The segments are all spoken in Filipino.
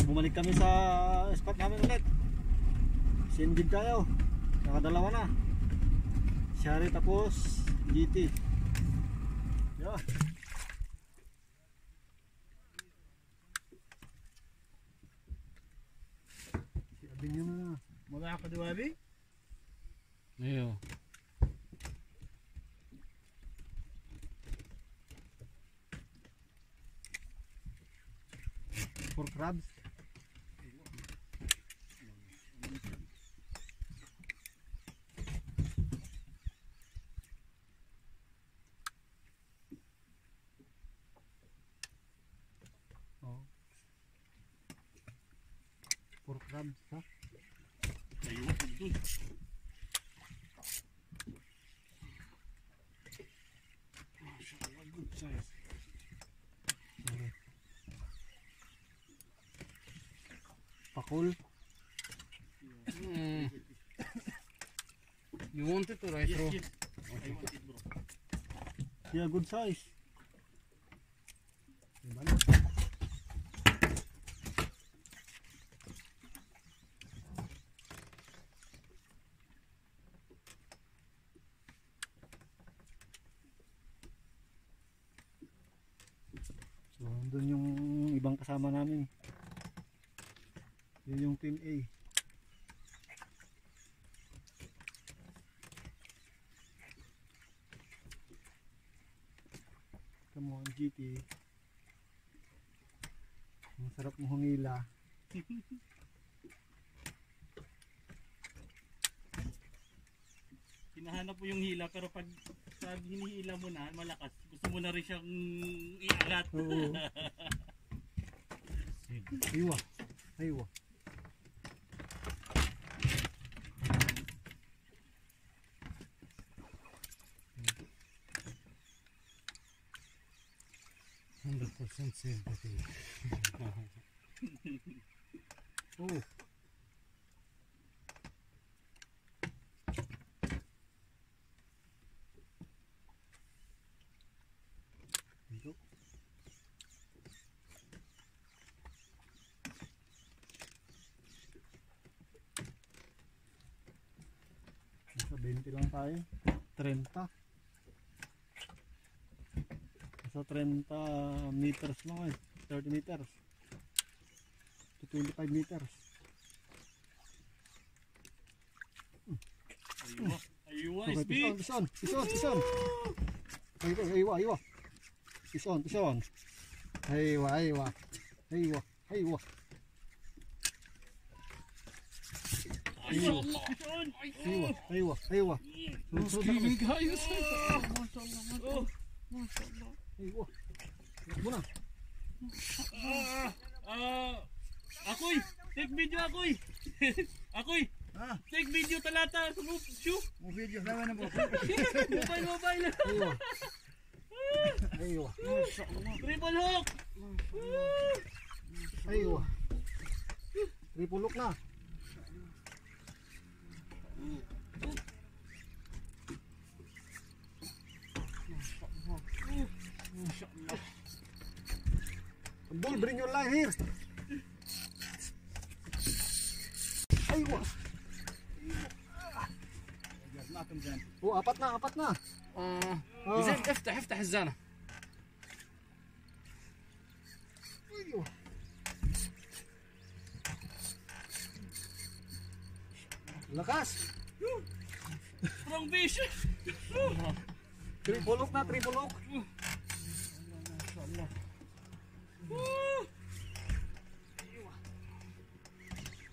bumalik kami sa spot namin ulit. Sindid tayo. Nakadalawa na. Shari tapos GT. Yeah. Si Abin nyo na. Mula ka diwa Abi? Ayo. For crabs. Oh. For crabs, ha? Ayun, dun. Mashallah, good size. Pakul. You want it or I throw? Yes. I want it, bro. Yeah, good size. Diba na? So, doon yung ibang kasama namin. Yun yung team A. Come on, GT. Masarap mo humila. Hinahanap mo yung hila pero pag hinihila mo na malakas, gusto mo na rin siyang iangat. Oo. Aywa. Aywa. %100% safe battery. Oh. Dito. Nasa 20 lang tayo. 30. Nasa 30 meters lang eh. 30 meters. To 25 meters. Aywa. Aywa, Okay, is big. pison. Aywa, aywa. Pison. Aywa. Aywa. Mashallah. Aywa. Big guys. Oh. Aywa. Muna. Akoy, take video akoy. Akoy. Take video talata sa shoe. Mo video naman na po. Mobile. Aywa. Triple hook. Aywa. Triple hook na. Abdul, bring your line here. Aywa. Oh, apat na. زين افتح الزانة. Aywa. Lakas. Strong fish. Triple hook na.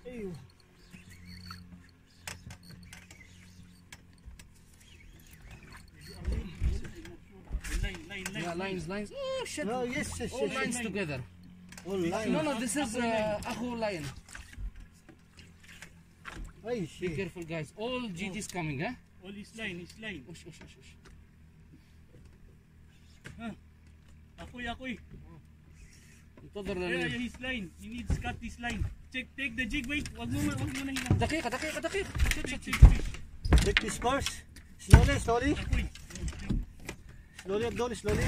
Aywa. Line. Yeah, lines. Oh shit. Oh, yes. All lines together. All line. No, this is Aho line. Ay, Be shit. careful, guys. All GT's coming, huh? All is line. Ush. Akoy. انتظر Yeah, لل... his line. He needs cut this line. Take the jig, wait. Wag mo na hilang. دقيقة. Check. Take this first. Slowly. Akoy. Slowly, Abdul, slowly.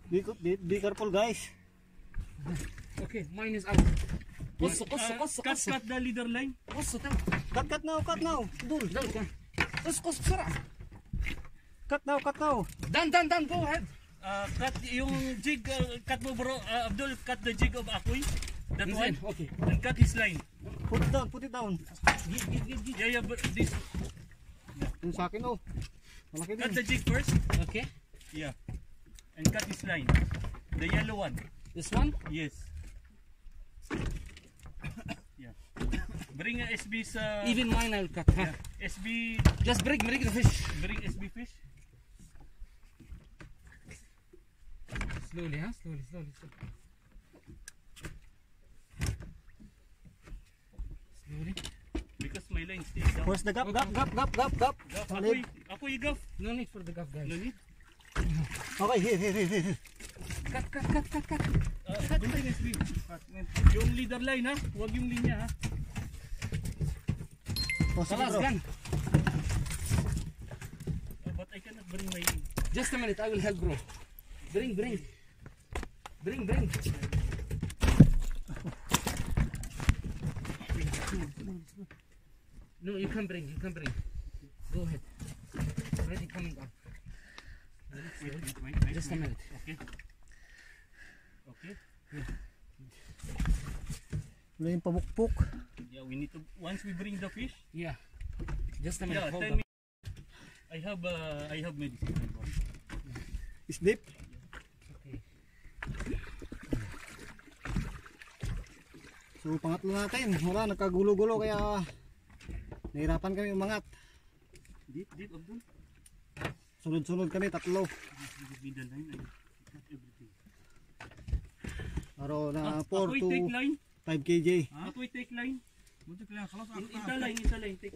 Be careful, guys. Okay, mine is out. قص cut the leader line. قص تم. Cut now. Dul. دل كان. قص بسرعة. Cut now. Done. Go ahead. Cut yung jig, cut mo bro, Abdul, cut the jig of Akoy. That He's one. in. Okay. And cut his line. Put it down. Give. Yeah, but this, Yung sa akin oh. Malaki cut din. the jig first. Okay. Yeah. And cut his line. The yellow one. This one. Yes. Yeah. Bring a SB's, Even mine I'll cut. Huh? SB, Just bring the fish. bring SB fish. Slowly, huh? Slowly. Slowly. Because my line stays down. Where's the gap? Gaff, Solid. Akoy, gaff. No need for the gaff, guys. No need. Okay, here. Cut. Bring SB. Yung leader line ha. Huwag yung linya ha. Oh, sige Salas, bro. gun. But I cannot bring my... Just a minute, I will help, bro. Bring. No, you can bring. Go ahead. Already coming up. Wait. Just a minute. Okay. Wala yung pamukpok. Yeah, we need to, once we bring the fish, Yeah. Just a minute. yeah, Hold 10 on. minutes. I have medicine. Is deep. Okay. So pangatlo natin. Wala, nagkagulo-gulo kaya nahirapan kami umangat. Deep, Abdul. Sunod-sunod kami, tatlo. Give me the line and cut everything. Araw na 4 Ako'y to take line. 5 kg. Ako'y take line. Isa line, take.